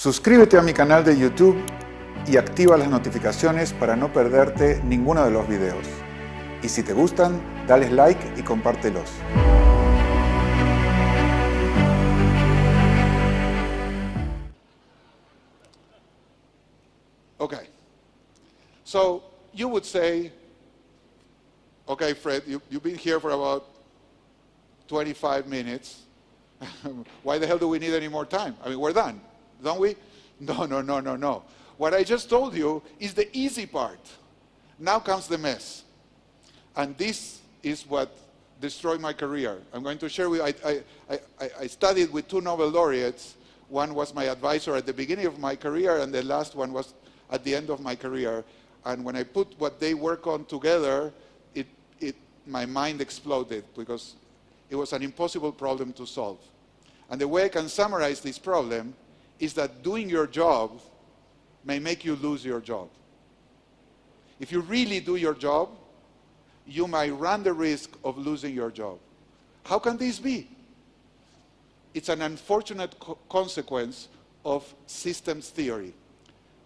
Suscríbete a mi canal de YouTube y activa las notificaciones para no perderte ninguno de los videos. Y si te gustan, dale like y compártelos. Okay. So you would say, okay, Fred, you've been here for about 25 minutes. Why the hell do we need any more time? I mean, we're done, don't we? No. What I just told you is the easy part. Now comes the mess. And this is what destroyed my career. I'm going to share with you, I studied with 2 Nobel laureates. One was my advisor at the beginning of my career, and the last one was at the end of my career. And when I put what they work on together, my mind exploded because it was an impossible problem to solve. And the way I can summarize this problem is that doing your job may make you lose your job. If you really do your job, you might run the risk of losing your job. How can this be? It's an unfortunate consequence of systems theory.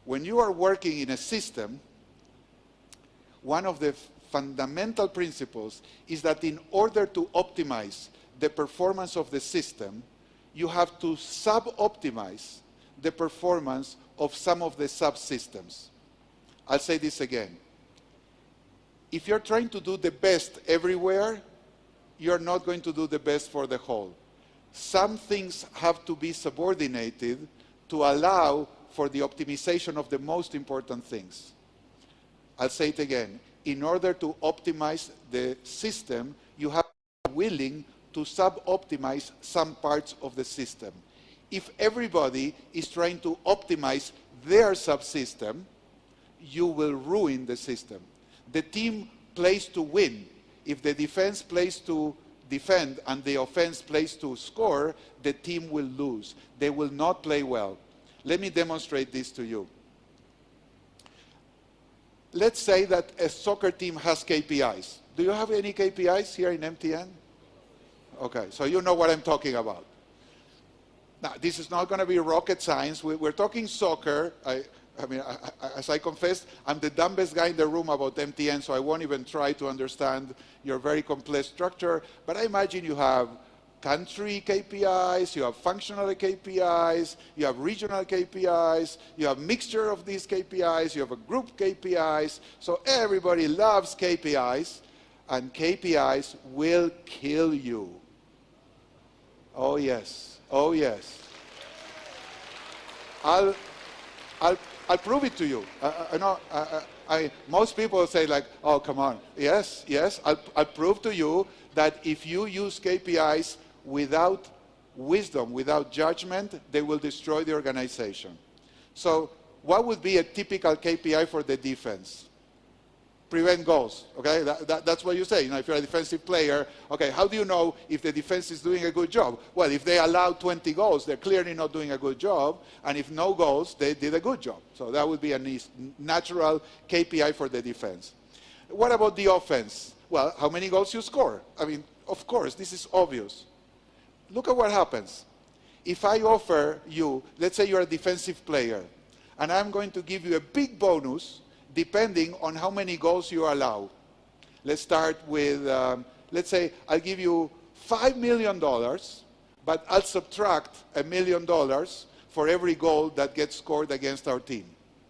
When you are working in a system, one of the fundamental principles is that in order to optimize the performance of the system, you have to sub-optimize the performance of some of the subsystems. I'll say this again. If you're trying to do the best everywhere, you're not going to do the best for the whole. Some things have to be subordinated to allow for the optimization of the most important things. I'll say it again. In order to optimize the system, you have to be willing to sub-optimize some parts of the system. If everybody is trying to optimize their subsystem, you will ruin the system. The team plays to win. If the defense plays to defend and the offense plays to score, the team will lose. They will not play well. Let me demonstrate this to you. Let's say that a soccer team has KPIs. Do you have any KPIs here in MTN? Okay, so you know what I'm talking about. Now, this is not going to be rocket science. We're talking soccer. As I confessed, I'm the dumbest guy in the room about MTN, so I won't even try to understand your very complex structure. But I imagine you have country KPIs, you have functional KPIs, you have regional KPIs, you have mixture of these KPIs, you have a group KPIs. So everybody loves KPIs, and KPIs will kill you. Oh yes, oh yes. I'll prove it to you. Most people say like, oh, come on. Yes, I'll prove to you that if you use KPIs without wisdom, without judgment, they will destroy the organization. So what would be a typical KPI for the defense? Prevent goals, okay? That's what you say. You know, if you're a defensive player, okay, how do you know if the defense is doing a good job? Well, if they allow 20 goals, they're clearly not doing a good job. And if no goals, they did a good job. So that would be a natural KPI for the defense. What about the offense? Well, how many goals you score? I mean, of course, this is obvious. Look at what happens. If I offer you, let's say you're a defensive player, and I'm going to give you a big bonus depending on how many goals you allow. Let's start with, let's say I'll give you $5 million, but I'll subtract $1 million for every goal that gets scored against our team.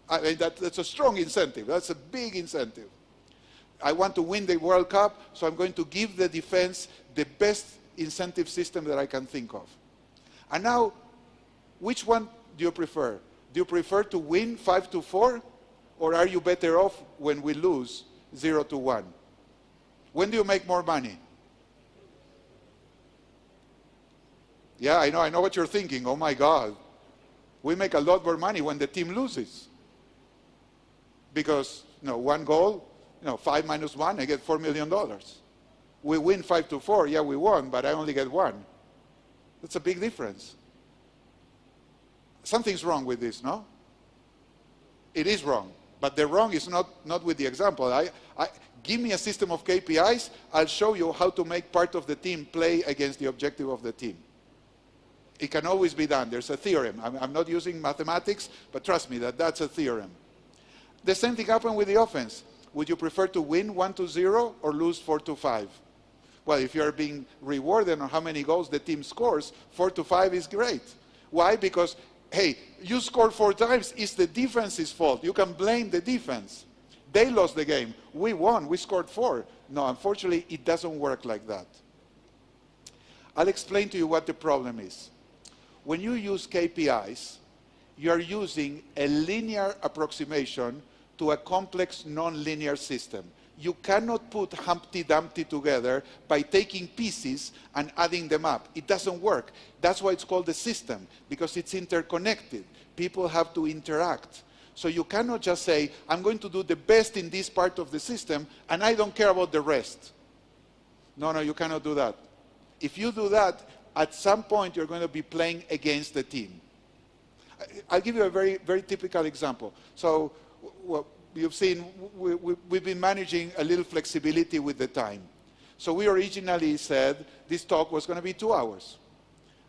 I mean, that's a strong incentive. That's a big incentive. I want to win the World Cup, so I'm going to give the defense the best incentive system that I can think of. And now, which one do you prefer? Do you prefer to win 5-4? Or are you better off when we lose 0-1? When do you make more money? Yeah, I know what you're thinking. Oh my God. We make a lot more money when the team loses. Because, one goal, 5 minus 1, I get $4 million. We win 5-4, yeah, we won, but I only get 1. That's a big difference. Something's wrong with this, no? It is wrong. But the wrong is not with the example. Give me a system of KPIs, I'll show you how to make part of the team play against the objective of the team. It can always be done. There's a theorem. I'm not using mathematics, but trust me, that's a theorem. The same thing happened with the offense. Would you prefer to win 1-0 or lose 4-5? Well, if you're being rewarded on how many goals the team scores, 4-5 is great. Why? Because, hey, you scored 4 times. It's the defense's fault. You can blame the defense. They lost the game. We won. We scored 4. No, unfortunately, it doesn't work like that. I'll explain to you what the problem is. When you use KPIs, you're using a linear approximation to a complex non-linear system. You cannot put Humpty Dumpty together by taking pieces and adding them up. It doesn't work. That's why it's called a system, because it's interconnected. People have to interact. So you cannot just say, I'm going to do the best in this part of the system, and I don't care about the rest. No, you cannot do that. If you do that, at some point you're going to be playing against the team. I'll give you a very, very typical example. So, well, you've seen, we've been managing a little flexibility with the time. So we originally said this talk was going to be 2 hours.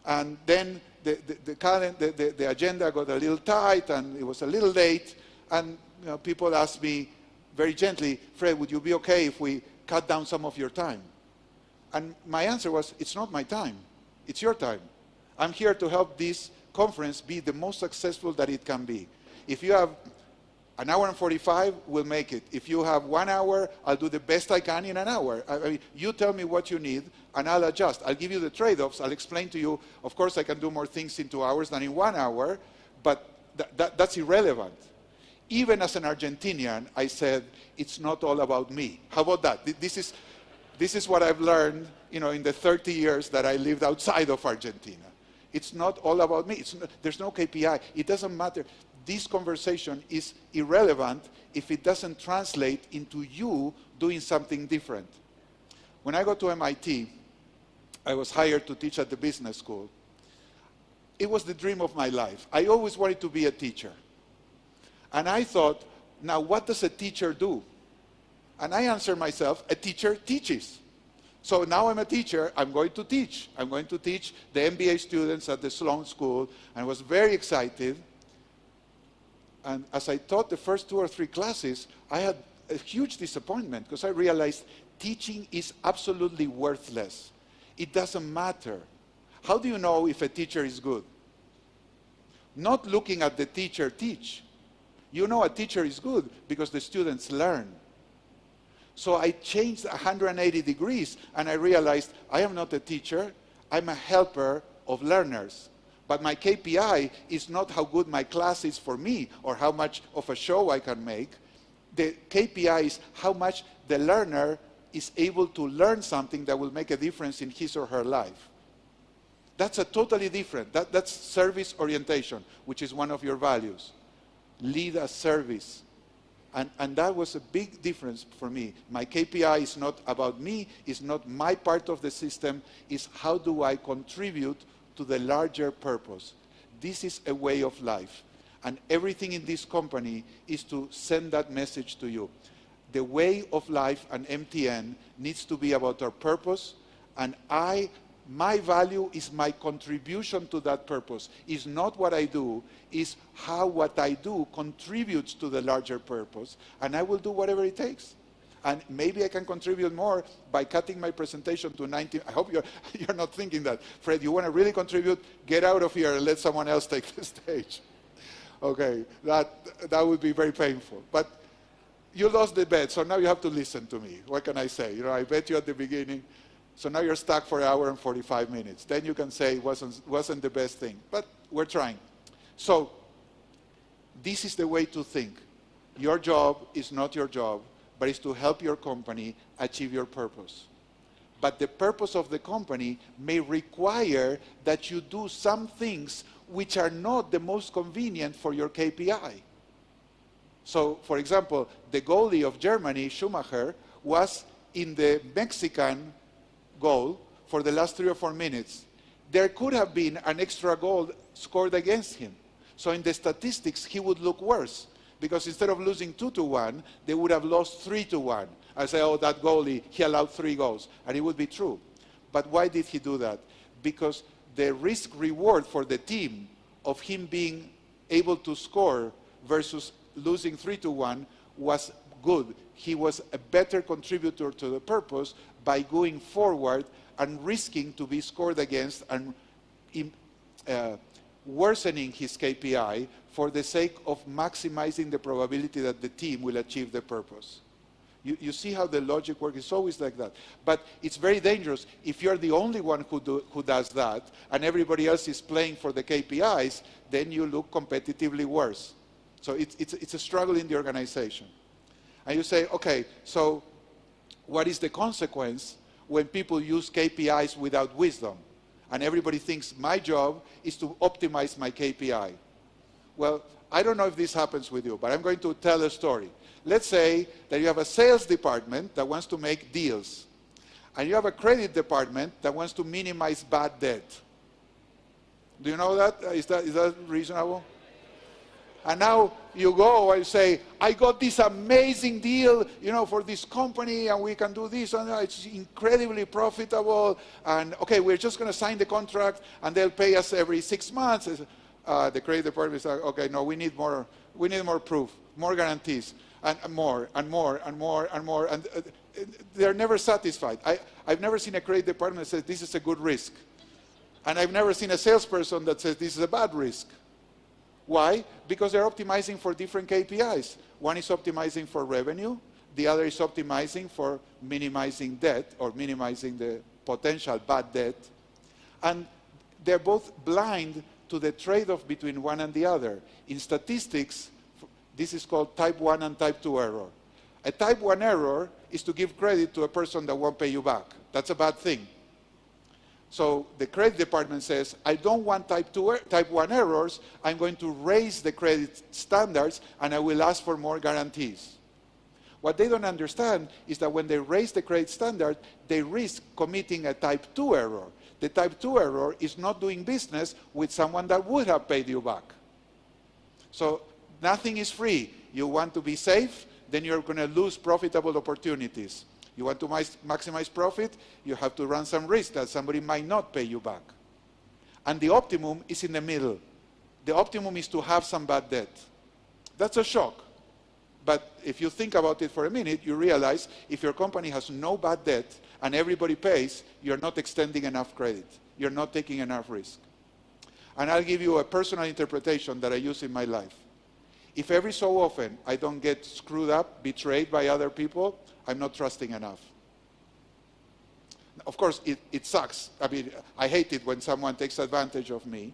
And then the agenda got a little tight and it was a little late. And people asked me very gently, Fred, would you be okay if we cut down some of your time? And my answer was, it's not my time. It's your time. I'm here to help this conference be the most successful that it can be. If you have an hour and 45, we'll make it. If you have 1 hour, I'll do the best I can in an hour. I mean, you tell me what you need, and I'll adjust. I'll give you the trade-offs. I'll explain to you, of course, I can do more things in 2 hours than in 1 hour, but that's irrelevant. Even as an Argentinian, I said, it's not all about me. How about that? This is what I've learned, in the 30 years that I lived outside of Argentina. It's not all about me. There's no KPI. It doesn't matter. This conversation is irrelevant if it doesn't translate into you doing something different. When I got to MIT, I was hired to teach at the business school. It was the dream of my life. I always wanted to be a teacher. And I thought, now what does a teacher do? And I answered myself, a teacher teaches. So now I'm a teacher, I'm going to teach. I'm going to teach the MBA students at the Sloan School, and I was very excited. And as I taught the first 2 or 3 classes, I had a huge disappointment because I realized teaching is absolutely worthless. It doesn't matter. How do you know if a teacher is good? Not looking at the teacher teach. You know a teacher is good because the students learn. So I changed 180 degrees and I realized I am not a teacher, I'm a helper of learners. But my KPI is not how good my class is for me or how much of a show I can make. The KPI is how much the learner is able to learn something that will make a difference in his or her life. That's a totally different, that's service orientation, which is one of your values. Lead a service. And that was a big difference for me. My KPI is not about me, it's not my part of the system, it's how do I contribute to the larger purpose. This is a way of life. And everything in this company is to send that message to you. The way of life and MTN needs to be about our purpose, and my value is my contribution to that purpose. It's not what I do, it's how what I do contributes to the larger purpose, and I will do whatever it takes. And maybe I can contribute more by cutting my presentation to 90. I hope you're not thinking that. Fred, you want to really contribute? Get out of here and let someone else take the stage. Okay, that would be very painful. But you lost the bet, so now you have to listen to me. What can I say? I bet you at the beginning. So now you're stuck for an hour and 45 minutes. Then you can say it wasn't the best thing. But we're trying. So this is the way to think. Your job is not your job, but it's to help your company achieve your purpose. But the purpose of the company may require that you do some things which are not the most convenient for your KPI. So, for example, the goalie of Germany, Schumacher, was in the Mexican goal for the last 3 or 4 minutes. There could have been an extra goal scored against him. So in the statistics, he would look worse. Because instead of losing 2-1, they would have lost 3-1. I say, oh, that goalie, he allowed 3 goals. And it would be true. But why did he do that? Because the risk reward for the team of him being able to score versus losing 3-1 was good. He was a better contributor to the purpose by going forward and risking to be scored against and worsening his KPI for the sake of maximizing the probability that the team will achieve the purpose. You see how the logic works? It's always like that. But it's very dangerous if you're the only one who does that and everybody else is playing for the KPIs, then you look competitively worse. So it's a struggle in the organization. And you say, okay, so what is the consequence when people use KPIs without wisdom? And everybody thinks my job is to optimize my KPI. Well, I don't know if this happens with you, but I'm going to tell a story. Let's say that you have a sales department that wants to make deals, and you have a credit department that wants to minimize bad debt. Do you know that? Is that reasonable? And now you go and say, I got this amazing deal, for this company, and we can do this, and it's incredibly profitable, and okay, we're just going to sign the contract, and they'll pay us every 6 months. The credit department is like, okay, no, we need more proof, more guarantees, and more, and more, and more, and more, and they're never satisfied. I've never seen a credit department that says, this is a good risk. And I've never seen a salesperson that says, this is a bad risk. Why? Because they're optimizing for different KPIs. One is optimizing for revenue, the other is optimizing for minimizing debt or minimizing the potential bad debt. And they're both blind to the trade-off between one and the other. In statistics, this is called type 1 and type 2 error. A type 1 error is to give credit to a person that won't pay you back. That's a bad thing. So the credit department says, I don't want type 1 errors. I'm going to raise the credit standards and I will ask for more guarantees. What they don't understand is that when they raise the credit standard, they risk committing a type 2 error. The type 2 error is not doing business with someone that would have paid you back. So nothing is free. You want to be safe, then you're going to lose profitable opportunities. You want to maximize profit, you have to run some risk that somebody might not pay you back. And the optimum is in the middle. The optimum is to have some bad debt. That's a shock. But if you think about it for a minute, you realize if your company has no bad debt and everybody pays, you're not extending enough credit. You're not taking enough risk. And I'll give you a personal interpretation that I use in my life. If every so often I don't get screwed up, betrayed by other people, I'm not trusting enough. Of course, it sucks. I mean, I hate it when someone takes advantage of me,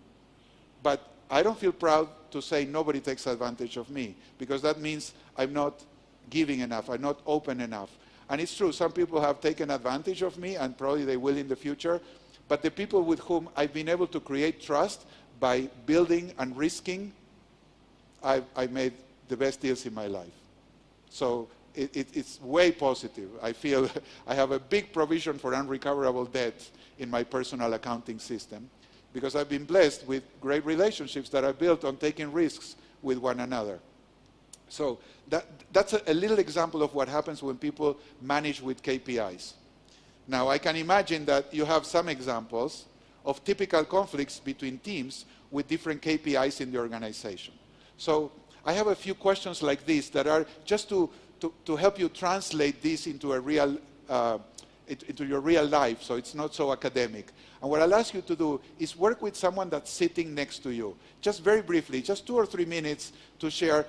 but I don't feel proud to say nobody takes advantage of me, because that means I'm not giving enough, I'm not open enough. And it's true, some people have taken advantage of me, and probably they will in the future, but the people with whom I've been able to create trust by building and risking, I've made the best deals in my life. So it's way positive. I feel I have a big provision for unrecoverable debt in my personal accounting system because I've been blessed with great relationships that I built on taking risks with one another. So that's a little example of what happens when people manage with KPIs. Now I can imagine that you have some examples of typical conflicts between teams with different KPIs in the organization. So I have a few questions like this that are just to help you translate this into a real, into your real life, so it's not so academic. And what I'll ask you to do is work with someone that's sitting next to you. Just very briefly, just 2 or 3 minutes to share.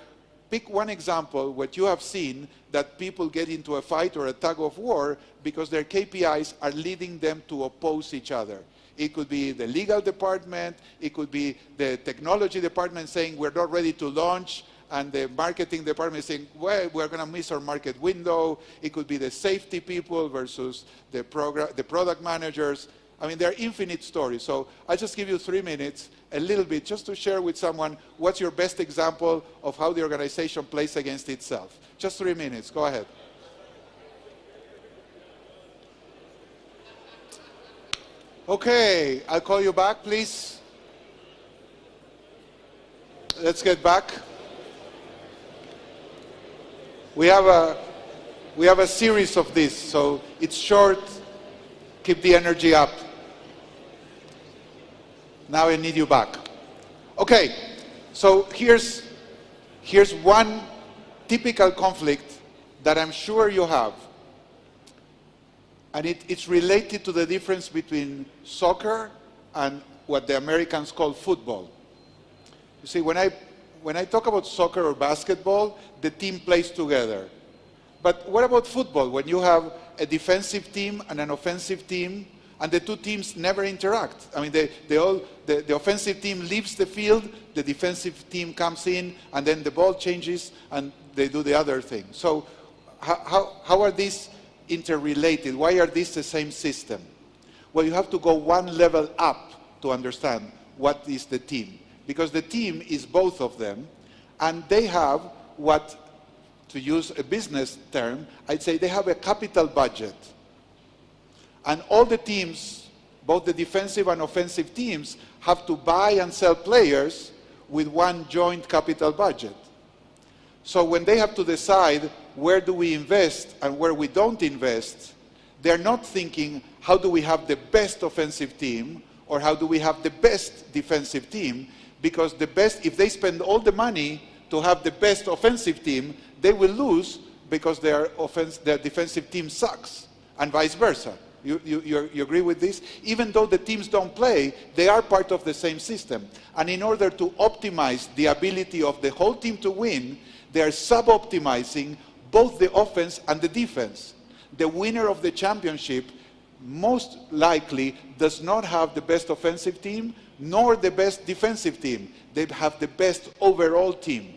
Pick one example, what you have seen, that people get into a fight or a tug of war because their KPIs are leading them to oppose each other. It could be the legal department, it could be the technology department saying we're not ready to launch, and the marketing department saying, well, we're going to miss our market window. It could be the safety people versus the product managers. I mean, there are infinite stories. So I'll just give you 3 minutes, a little bit, just to share with someone what's your best example of how the organization plays against itself. Just 3 minutes. Go ahead. Okay, I'll call you back, please. Let's get back. We have a series of this, so it's short. Keep the energy up. Now I need you back. Okay, so here's one typical conflict that I'm sure you have. And it's related to the difference between soccer and what the Americans call football. You see, when I talk about soccer or basketball, the team plays together. But what about football? When you have a defensive team and an offensive team, and the two teams never interact. I mean, the offensive team leaves the field, the defensive team comes in, and then the ball changes, and they do the other thing. So how are these interrelated? Why are these the same system? Well, you have to go one level up to understand what is the team. Because the team is both of them, and they have what, to use a business term, I'd say they have a capital budget. And all the teams, both the defensive and offensive teams, have to buy and sell players with one joint capital budget. So when they have to decide where do we invest and where we don't invest, they're not thinking, how do we have the best offensive team or how do we have the best defensive team? Because the best, if they spend all the money to have the best offensive team, they will lose because their defensive team sucks, and vice versa. You agree with this? Even though the teams don't play, they are part of the same system. And in order to optimize the ability of the whole team to win, they are sub-optimizing both the offense and the defense. The winner of the championship most likely does not have the best offensive team nor the best defensive team. They have the best overall team.